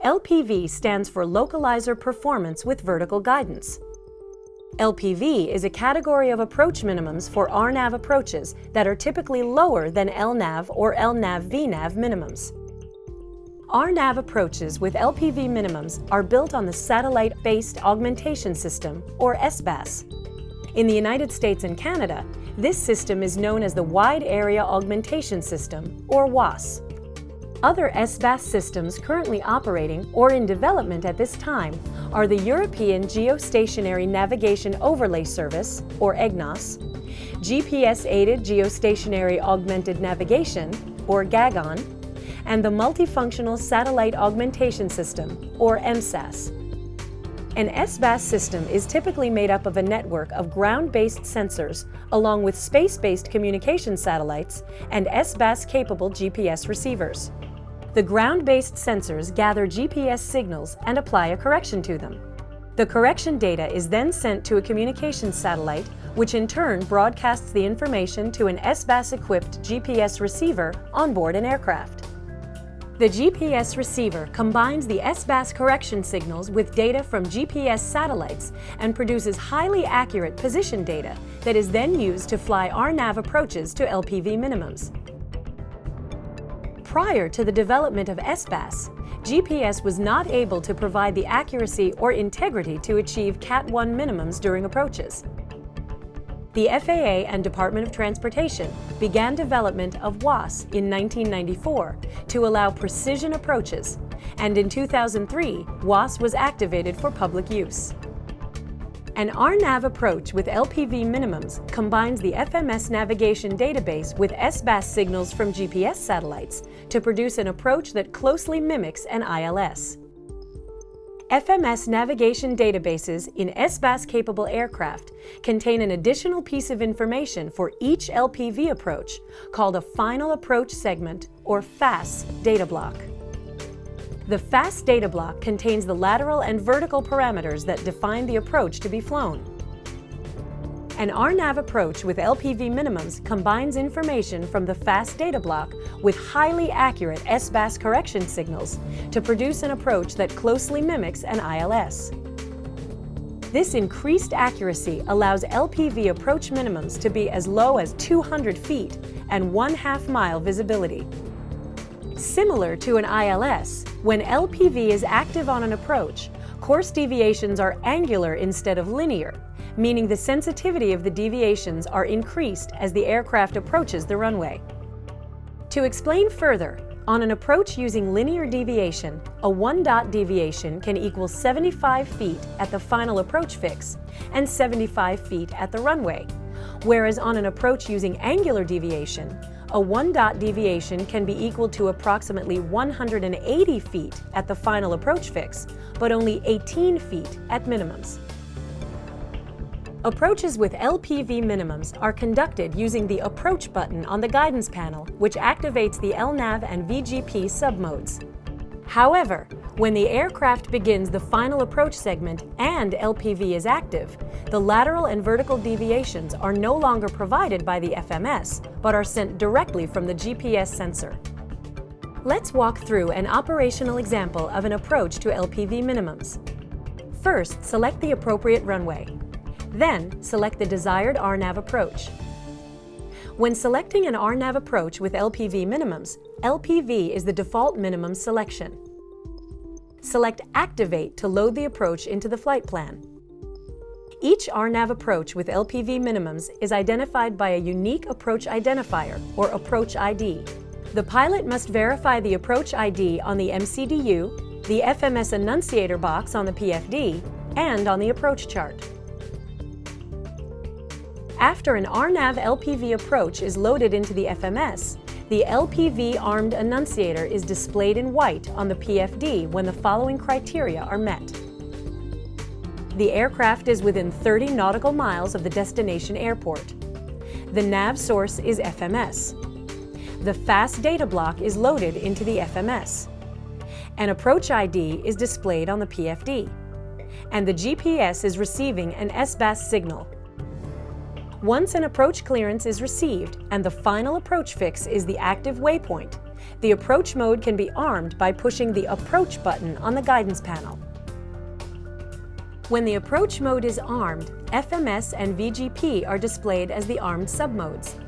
LPV stands for Localizer Performance with Vertical Guidance. LPV is a category of approach minimums for RNAV approaches that are typically lower than LNAV or LNAV-VNAV minimums. RNAV approaches with LPV minimums are built on the Satellite-Based Augmentation System, or SBAS. In the United States and Canada, this system is known as the Wide Area Augmentation System, or WAAS. Other SBAS systems currently operating or in development at this time are the European Geostationary Navigation Overlay Service, or EGNOS, GPS-Aided Geostationary Augmented Navigation, or GAGON, and the Multifunctional Satellite Augmentation System, or MSAS. An SBAS system is typically made up of a network of ground-based sensors along with space-based communication satellites and SBAS-capable GPS receivers. The ground-based sensors gather GPS signals and apply a correction to them. The correction data is then sent to a communications satellite, which in turn broadcasts the information to an SBAS-equipped GPS receiver on board an aircraft. The GPS receiver combines the SBAS correction signals with data from GPS satellites and produces highly accurate position data that is then used to fly RNAV approaches to LPV minimums. Prior to the development of SBAS, GPS was not able to provide the accuracy or integrity to achieve Cat 1 minimums during approaches. The FAA and Department of Transportation began development of WAAS in 1994 to allow precision approaches, and in 2003, WAAS was activated for public use. An RNAV approach with LPV minimums combines the FMS navigation database with SBAS signals from GPS satellites to produce an approach that closely mimics an ILS. FMS navigation databases in SBAS-capable aircraft contain an additional piece of information for each LPV approach called a Final Approach Segment, or FAS, data block. The FAS data block contains the lateral and vertical parameters that define the approach to be flown. An RNAV approach with LPV minimums combines information from the FAS data block with highly accurate SBAS correction signals to produce an approach that closely mimics an ILS. This increased accuracy allows LPV approach minimums to be as low as 200 feet and 1/2 mile visibility. Similar to an ILS, when LPV is active on an approach, course deviations are angular instead of linear, meaning the sensitivity of the deviations are increased as the aircraft approaches the runway. To explain further, on an approach using linear deviation, a 1-dot deviation can equal 75 feet at the final approach fix and 75 feet at the runway, whereas on an approach using angular deviation, a 1-dot deviation can be equal to approximately 180 feet at the final approach fix, but only 18 feet at minimums. Approaches with LPV minimums are conducted using the Approach button on the guidance panel, which activates the LNAV and VGP submodes. However, when the aircraft begins the final approach segment and LPV is active, the lateral and vertical deviations are no longer provided by the FMS, but are sent directly from the GPS sensor. Let's walk through an operational example of an approach to LPV minimums. First, select the appropriate runway. Then, select the desired RNAV approach. When selecting an RNAV approach with LPV minimums, LPV is the default minimum selection. Select Activate to load the approach into the flight plan. Each RNAV approach with LPV minimums is identified by a unique approach identifier, or approach ID. The pilot must verify the approach ID on the MCDU, the FMS annunciator box on the PFD, and on the approach chart. After an RNAV LPV approach is loaded into the FMS, the LPV armed annunciator is displayed in white on the PFD when the following criteria are met. The aircraft is within 30 nautical miles of the destination airport. The nav source is FMS. The FAS data block is loaded into the FMS. An approach ID is displayed on the PFD. And the GPS is receiving an SBAS signal. Once an approach clearance is received and the final approach fix is the active waypoint, the approach mode can be armed by pushing the Approach button on the guidance panel. When the approach mode is armed, FMS and VGP are displayed as the armed submodes.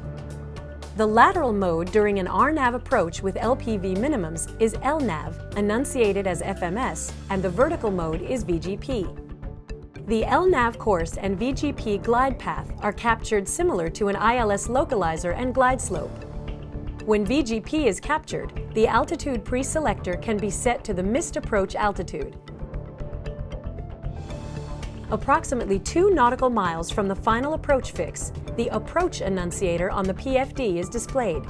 The lateral mode during an RNAV approach with LPV minimums is LNAV, enunciated as FMS, and the vertical mode is VGP. The LNAV course and VGP glide path are captured similar to an ILS localizer and glide slope. When VGP is captured, the altitude preselector can be set to the missed approach altitude. Approximately 2 nautical miles from the final approach fix, the approach enunciator on the PFD is displayed.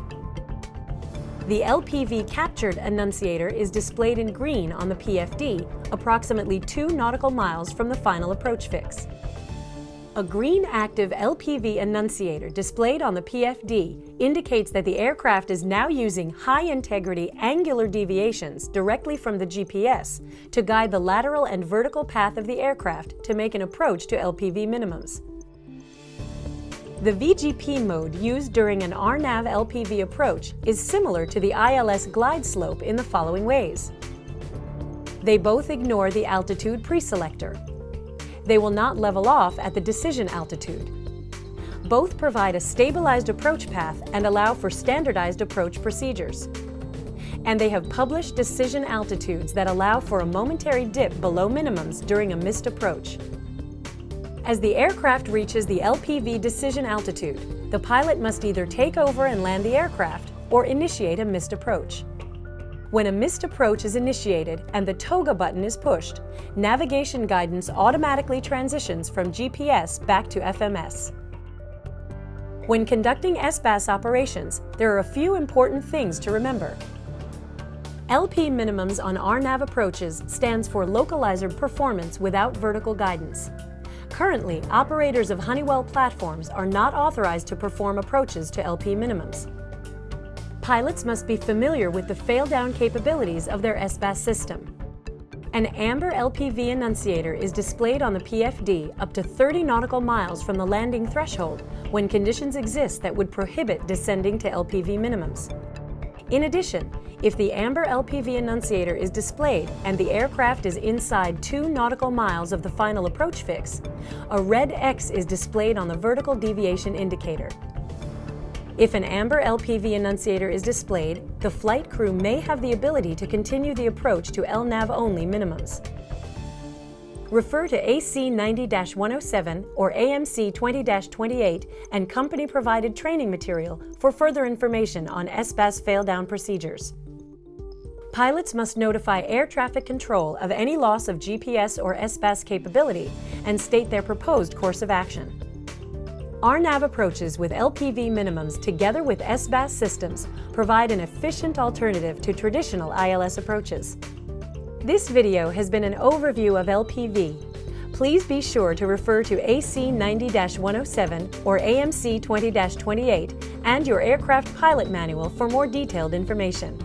The LPV captured enunciator is displayed in green on the PFD, approximately 2 nautical miles from the final approach fix. A green active LPV enunciator displayed on the PFD indicates that the aircraft is now using high-integrity angular deviations directly from the GPS to guide the lateral and vertical path of the aircraft to make an approach to LPV minimums. The VGP mode used during an RNAV LPV approach is similar to the ILS glide slope in the following ways. They both ignore the altitude preselector. They will not level off at the decision altitude. Both provide a stabilized approach path and allow for standardized approach procedures. And they have published decision altitudes that allow for a momentary dip below minimums during a missed approach. As the aircraft reaches the LPV decision altitude, the pilot must either take over and land the aircraft or initiate a missed approach. When a missed approach is initiated and the toga button is pushed, navigation guidance automatically transitions from GPS back to FMS. When conducting SBAS operations, there are a few important things to remember. LP minimums on RNAV approaches stands for Localizer Performance without vertical guidance. Currently, operators of Honeywell platforms are not authorized to perform approaches to LP minimums. Pilots must be familiar with the fail-down capabilities of their SBAS system. An amber LPV enunciator is displayed on the PFD up to 30 nautical miles from the landing threshold when conditions exist that would prohibit descending to LPV minimums. In addition, if the amber LPV enunciator is displayed and the aircraft is inside 2 nautical miles of the final approach fix, a red X is displayed on the vertical deviation indicator. If an amber LPV enunciator is displayed, the flight crew may have the ability to continue the approach to LNAV-only minimums. Refer to AC 90-107 or AMC 20-28 and company-provided training material for further information on SBAS fail-down procedures. Pilots must notify air traffic control of any loss of GPS or SBAS capability and state their proposed course of action. RNAV approaches with LPV minimums together with SBAS systems provide an efficient alternative to traditional ILS approaches. This video has been an overview of LPV. Please be sure to refer to AC 90-107 or AMC 20-28 and your aircraft pilot manual for more detailed information.